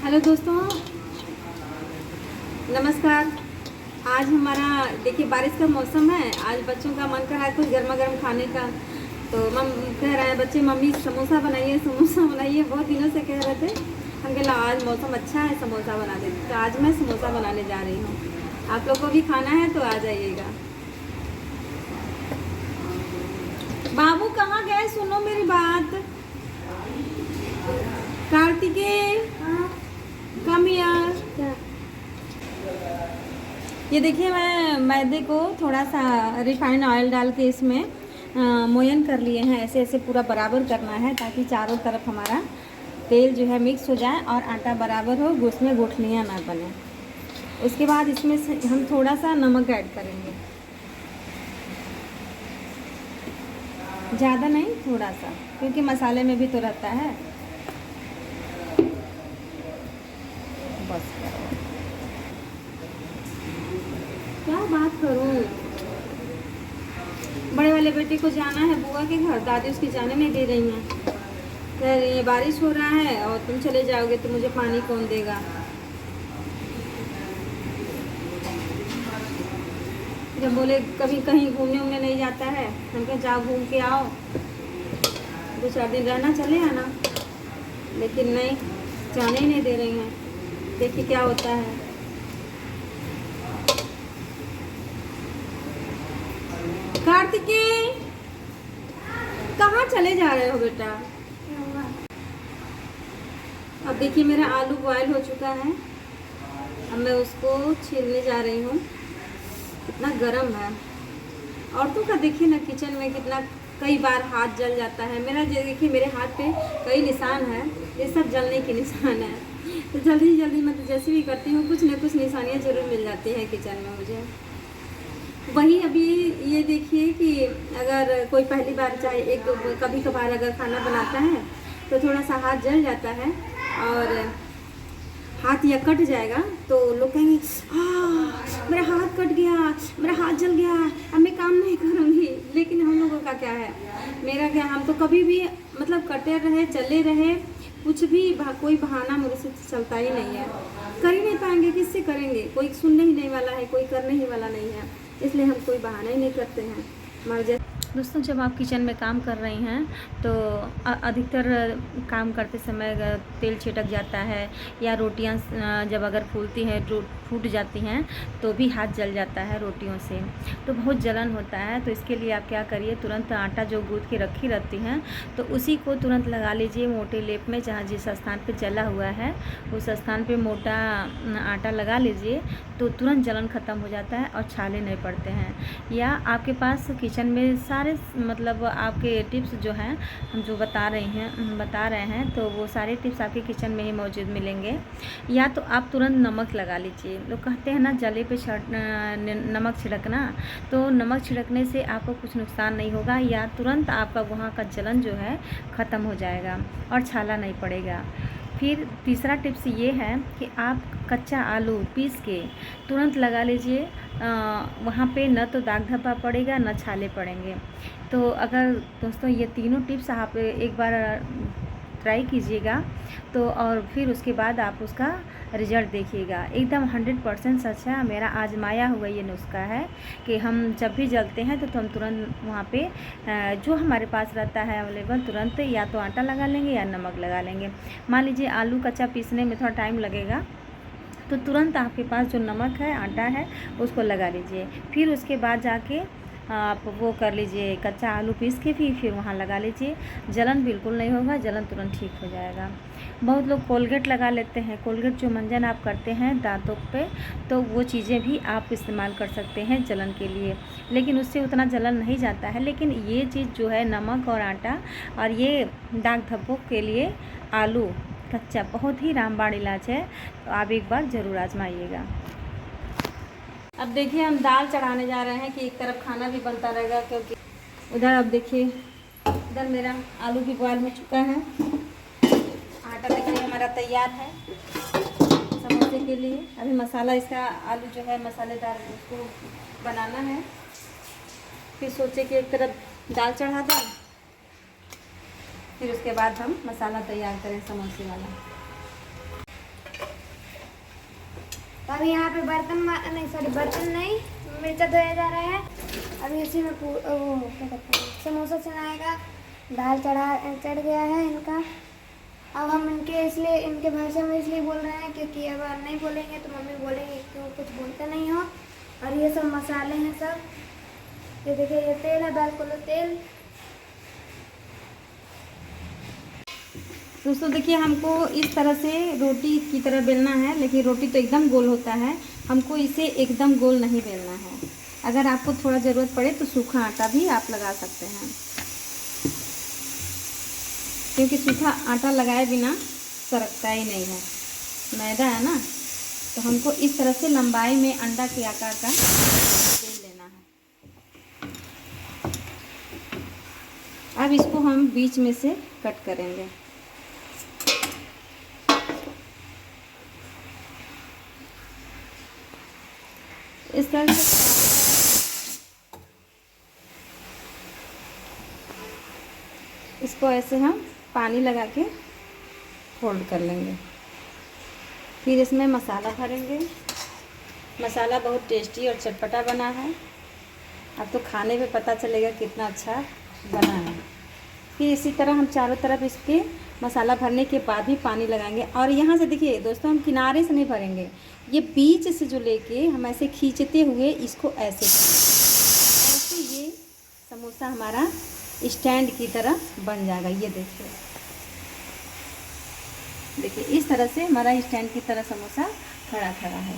Hello दोस्तों, नमस्कार। आज हमारा देखिए बारिश का मौसम है। आज बच्चों का मन कर रहा है कुछ गर्मा गर्म खाने का। तो मम कह रहे हैं बच्चे, मम्मी समोसा बनाइए समोसा बनाइए। बहुत दिनों से कह रहे थे। हम कह आज मौसम अच्छा है, समोसा बना देते। तो आज मैं समोसा बनाने जा रही हूँ। आप लोग को भी खाना है तो आ जाइएगा। बाबू कहाँ गए, सुनो मेरी बात। कार्तिकेय, कम यार। ये देखिए, मैं मैदे को थोड़ा सा रिफाइंड ऑयल डाल के इसमें मोयन कर लिए हैं। ऐसे ऐसे पूरा बराबर करना है ताकि चारों तरफ हमारा तेल जो है मिक्स हो जाए और आटा बराबर हो, उसमें गुठलियाँ ना बने। उसके बाद इसमें से हम थोड़ा सा नमक ऐड करेंगे, ज़्यादा नहीं, थोड़ा सा, क्योंकि मसाले में भी तो रहता है। बस क्या बात करूं, बड़े वाले बेटे को जाना है बुआ के घर। दादी उसकी जाने नहीं दे रही हैं। कह रही है बारिश हो रहा है और तुम चले जाओगे तो मुझे पानी कौन देगा। जब बोले कभी कहीं घूमने उमने नहीं जाता है, हम कहे जाओ घूम के आओ, 2-4 दिन रहना चले आना। लेकिन नहीं, जाने ही नहीं दे रही हैं। देखिए क्या होता है। कार्तिकेय, कहाँ चले जा रहे हो बेटा। अब देखिए मेरा आलू बॉयल हो चुका है। अब मैं उसको छीलने जा रही हूँ। कितना गरम है। औरतों का देखिए ना किचन में कितना कई बार हाथ जल जाता है। मेरा देखिए मेरे हाथ पे कई निशान है। ये सब जलने के निशान है। तो जल्दी जल्दी मैं तो जैसे भी करती हूँ कुछ न कुछ निशानियाँ जरूर मिल जाती हैं किचन में मुझे। वही अभी ये देखिए कि अगर कोई पहली बार चाहे एक कभी कभार अगर खाना बनाता है तो थोड़ा सा हाथ जल जाता है और हाथ या कट जाएगा तो लोग कहेंगे मेरा हाथ कट गया, मेरा हाथ जल गया, अब मैं काम नहीं करूँगी। लेकिन हम लोगों का क्या है, मेरा क्या, हम तो कभी भी मतलब कटे रहे चले रहे, कुछ भी कोई बहाना मेरे से चलता ही नहीं है। कर ही नहीं पाएंगे, किससे करेंगे, कोई सुनने ही नहीं वाला है, कोई करने ही वाला नहीं है। इसलिए हम कोई बहाना ही नहीं करते हैं। हमारे दोस्तों, जब आप किचन में काम कर रही हैं तो अधिकतर काम करते समय तेल छिटक जाता है या रोटियां जब अगर फूलती हैं फूट जाती हैं तो भी हाथ जल जाता है रोटियों से, तो बहुत जलन होता है। तो इसके लिए आप क्या करिए, तुरंत आटा जो गूँथ के रखी रहती हैं तो उसी को तुरंत लगा लीजिए मोटे लेप में। जहाँ जिस स्थान पे जला हुआ है उस स्थान पे मोटा आटा लगा लीजिए तो तुरंत जलन ख़त्म हो जाता है और छाले नहीं पड़ते हैं। या आपके पास किचन में सारे मतलब आपके टिप्स जो हैं हम जो बता रहे हैं तो वो सारे टिप्स आपके किचन में ही मौजूद मिलेंगे। या तो आप तुरंत नमक लगा लीजिए। लोग कहते हैं ना जले पे नमक छिड़कना, तो नमक छिड़कने से आपको कुछ नुकसान नहीं होगा या तुरंत आपका वहाँ का जलन जो है ख़त्म हो जाएगा और छाला नहीं पड़ेगा। फिर तीसरा टिप्स ये है कि आप कच्चा आलू पीस के तुरंत लगा लीजिए। वहाँ पे न तो दाग धब्बा पड़ेगा न छाले पड़ेंगे। तो अगर दोस्तों ये तीनों टिप्स आप एक बार ट्राई कीजिएगा तो और फिर उसके बाद आप उसका रिजल्ट देखिएगा। एकदम 100% सच है। मेरा आजमाया हुआ ये नुस्खा है कि हम जब भी जलते हैं तो हम तुरंत वहाँ पे जो हमारे पास रहता है अवेलेबल तुरंत या तो आटा लगा लेंगे या नमक लगा लेंगे। मान लीजिए आलू कच्चा पीसने में थोड़ा टाइम लगेगा तो तुरंत आपके पास जो नमक है आटा है उसको लगा लीजिए। फिर उसके बाद जाके आप वो कर लीजिए, कच्चा आलू पीस के फिर वहाँ लगा लीजिए। जलन बिल्कुल नहीं होगा, जलन तुरंत ठीक हो जाएगा। बहुत लोग कोलगेट लगा लेते हैं। कोलगेट जो मंजन आप करते हैं दांतों पे, तो वो चीज़ें भी आप इस्तेमाल कर सकते हैं जलन के लिए, लेकिन उससे उतना जलन नहीं जाता है। लेकिन ये चीज़ जो है नमक और आटा और ये दाग धब्बों के लिए आलू कच्चा बहुत ही रामबाण इलाज है। तो आप एक बार ज़रूर आजमाइएगा। अब देखिए हम दाल चढ़ाने जा रहे हैं कि एक तरफ खाना भी बनता रहेगा, क्योंकि उधर अब देखिए इधर मेरा आलू भी बॉयल हो चुका है। आटा देखिए हमारा तैयार है समोसे के लिए। अभी मसाला इसका आलू जो है मसालेदार उसको बनाना है। फिर सोचे कि एक तरफ दाल चढ़ा दें, फिर उसके बाद हम मसाला तैयार करें समोसे वाला। अभी यहाँ पे बर्तन नहीं मिर्चा धोया जा रहा है। अभी इसी में वो क्या कहते हैं, समोसा चढ़ाएगा। दाल चढ़ गया है इनका। अब हम इनके भाषा में इसलिए बोल रहे हैं क्योंकि अब नहीं बोलेंगे तो मम्मी बोलेंगे क्यों कुछ बोलते नहीं हो। और ये सब मसाले हैं सब। ये देखिए, ये तेल है, बिल्कुल तेल। दोस्तों देखिए, हमको इस तरह से रोटी की तरह बेलना है, लेकिन रोटी तो एकदम गोल होता है, हमको इसे एकदम गोल नहीं बेलना है। अगर आपको थोड़ा ज़रूरत पड़े तो सूखा आटा भी आप लगा सकते हैं, क्योंकि सूखा आटा लगाए बिना सरकता ही नहीं है, मैदा है ना। तो हमको इस तरह से लंबाई में अंडा के आकार का बेल लेना है। अब इसको हम बीच में से कट करेंगे। इस तरह से इसको ऐसे हम पानी लगा के फोल्ड कर लेंगे। फिर इसमें मसाला भरेंगे। मसाला बहुत टेस्टी और चटपटा बना है, अब तो खाने में पता चलेगा कितना अच्छा बना है। फिर इसी तरह हम चारों तरफ इसके मसाला भरने के बाद भी पानी लगाएंगे। और यहाँ से देखिए दोस्तों, हम किनारे से नहीं भरेंगे, ये बीच से जो लेके हम ऐसे खींचते हुए इसको ऐसे ये समोसा हमारा स्टैंड की तरह बन जाएगा। ये देखिए, देखिए इस तरह से हमारा स्टैंड की तरह समोसा खड़ा खड़ा है।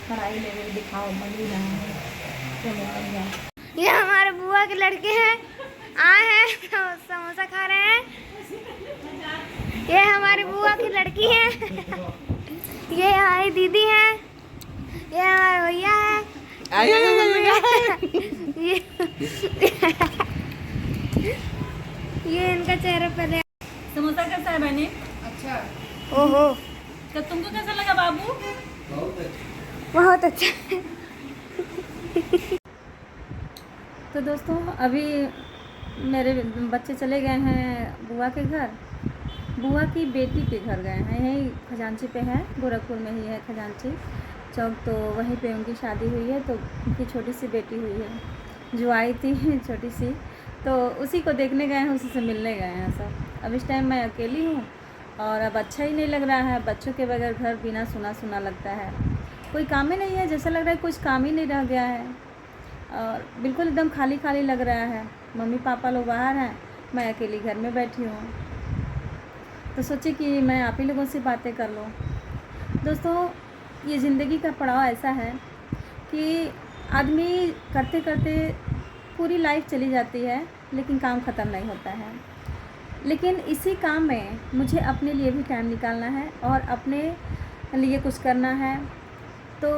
कढ़ाई ले दिखाओ, बनी रहा। ये हमारे बुआ के लड़के हैं, आए हैं समोसा खा रहे हैं। ये हमारी बुआ की लड़की है। ये हमारी दीदी है। ये हमारे भैया है। ये इनका चेहरा पहले। समोसा कैसा है बहने? अच्छा। ओहो, तो तुमको कैसा लगा बाबू? बहुत अच्छा। तो दोस्तों, अभी मेरे बच्चे चले गए हैं बुआ के घर। बुआ की बेटी के घर गए हैं, यहीं खजांची पे है, गोरखपुर में ही है खजांची चौक। तो वहीं पे उनकी शादी हुई है, तो उनकी छोटी सी बेटी हुई है जो आई थी छोटी सी, तो उसी को देखने गए हैं, उसी से मिलने गए हैं सब। अब इस टाइम मैं अकेली हूँ और अब अच्छा ही नहीं लग रहा है। बच्चों के बगैर घर बिना सुना सुना लगता है, कोई काम ही नहीं है, जैसा लग रहा है कुछ काम ही नहीं रह गया है और बिल्कुल एकदम खाली खाली लग रहा है। मम्मी पापा लोग बाहर हैं, मैं अकेली घर में बैठी हूँ, तो सोचे कि मैं आप ही लोगों से बातें कर लूँ। दोस्तों, ये ज़िंदगी का पड़ाव ऐसा है कि आदमी करते करते पूरी लाइफ चली जाती है, लेकिन काम ख़त्म नहीं होता है। लेकिन इसी काम में मुझे अपने लिए भी टाइम निकालना है और अपने लिए कुछ करना है। तो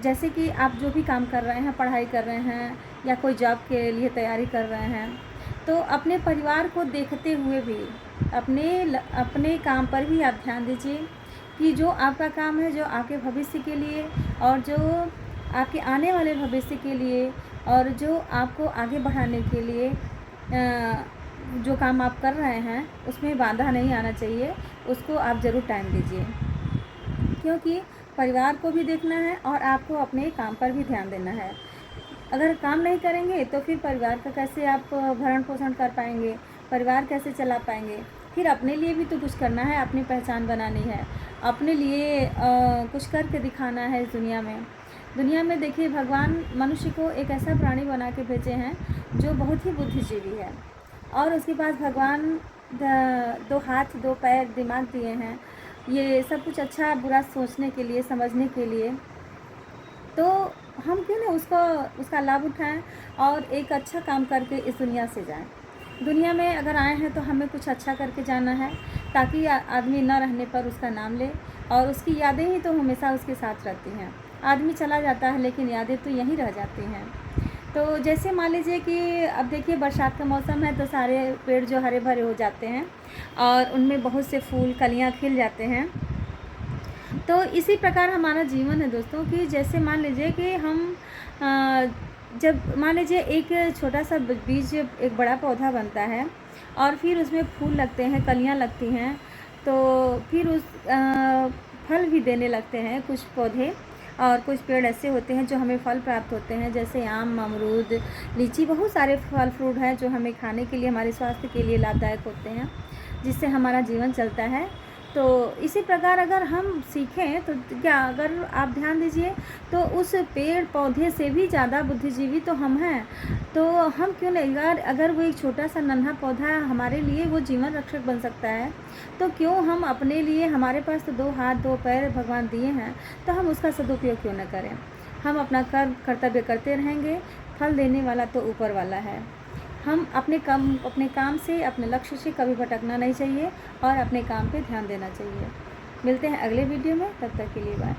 जैसे कि आप जो भी काम कर रहे हैं, पढ़ाई कर रहे हैं या कोई जॉब के लिए तैयारी कर रहे हैं, तो अपने परिवार को देखते हुए भी अपने काम पर भी आप ध्यान दीजिए कि जो आपका काम है, जो आपके भविष्य के लिए और जो आपके आने वाले भविष्य के लिए और जो आपको आगे बढ़ाने के लिए जो काम आप कर रहे हैं उसमें बाधा नहीं आना चाहिए, उसको आप ज़रूर टाइम दीजिए। क्योंकि परिवार को भी देखना है और आपको अपने काम पर भी ध्यान देना है। अगर काम नहीं करेंगे तो फिर परिवार का कैसे आप भरण पोषण कर पाएंगे, परिवार कैसे चला पाएंगे। फिर अपने लिए भी तो कुछ करना है, अपनी पहचान बनानी है, अपने लिए कुछ करके दिखाना है इस दुनिया में। दुनिया में देखिए, भगवान मनुष्य को एक ऐसा प्राणी बना के भेजे हैं जो बहुत ही बुद्धिजीवी है और उसके पास भगवान 2 हाथ 2 पैर दिमाग दिए हैं, ये सब कुछ अच्छा बुरा सोचने के लिए, समझने के लिए। तो हम क्यों ना उसका लाभ उठाएं और एक अच्छा काम करके इस दुनिया से जाएं। दुनिया में अगर आए हैं तो हमें कुछ अच्छा करके जाना है, ताकि आदमी न रहने पर उसका नाम ले और उसकी यादें ही तो हमेशा उसके साथ रहती हैं। आदमी चला जाता है लेकिन यादें तो यहीं रह जाती हैं। तो जैसे मान लीजिए कि अब देखिए, बरसात का मौसम है तो सारे पेड़ जो हरे भरे हो जाते हैं और उनमें बहुत से फूल कलियां खिल जाते हैं। तो इसी प्रकार हमारा जीवन है दोस्तों, कि जैसे मान लीजिए कि हम जब मान लीजिए एक छोटा सा बीज एक बड़ा पौधा बनता है और फिर उसमें फूल लगते हैं, कलियां लगती हैं, तो फिर उस फल भी देने लगते हैं कुछ पौधे, और कुछ पेड़ ऐसे होते हैं जो हमें फल प्राप्त होते हैं, जैसे आम, अमरूद, लीची, बहुत सारे फल फ्रूट हैं जो हमें खाने के लिए, हमारे स्वास्थ्य के लिए लाभदायक होते हैं, जिससे हमारा जीवन चलता है। तो इसी प्रकार अगर हम सीखें तो क्या, अगर आप ध्यान दीजिए तो उस पेड़ पौधे से भी ज़्यादा बुद्धिजीवी तो हम हैं, तो हम क्यों नहीं, अगर वो एक छोटा सा नन्हा पौधा हमारे लिए वो जीवन रक्षक बन सकता है, तो क्यों हम अपने लिए, हमारे पास तो 2 हाथ 2 पैर भगवान दिए हैं, तो हम उसका सदुपयोग क्यों न करें। हम अपना कर्तव्य करते रहेंगे, फल देने वाला तो ऊपर वाला है। हम अपने काम से, अपने लक्ष्य से कभी भटकना नहीं चाहिए और अपने काम पे ध्यान देना चाहिए। मिलते हैं अगले वीडियो में, तब तक के लिए बाय।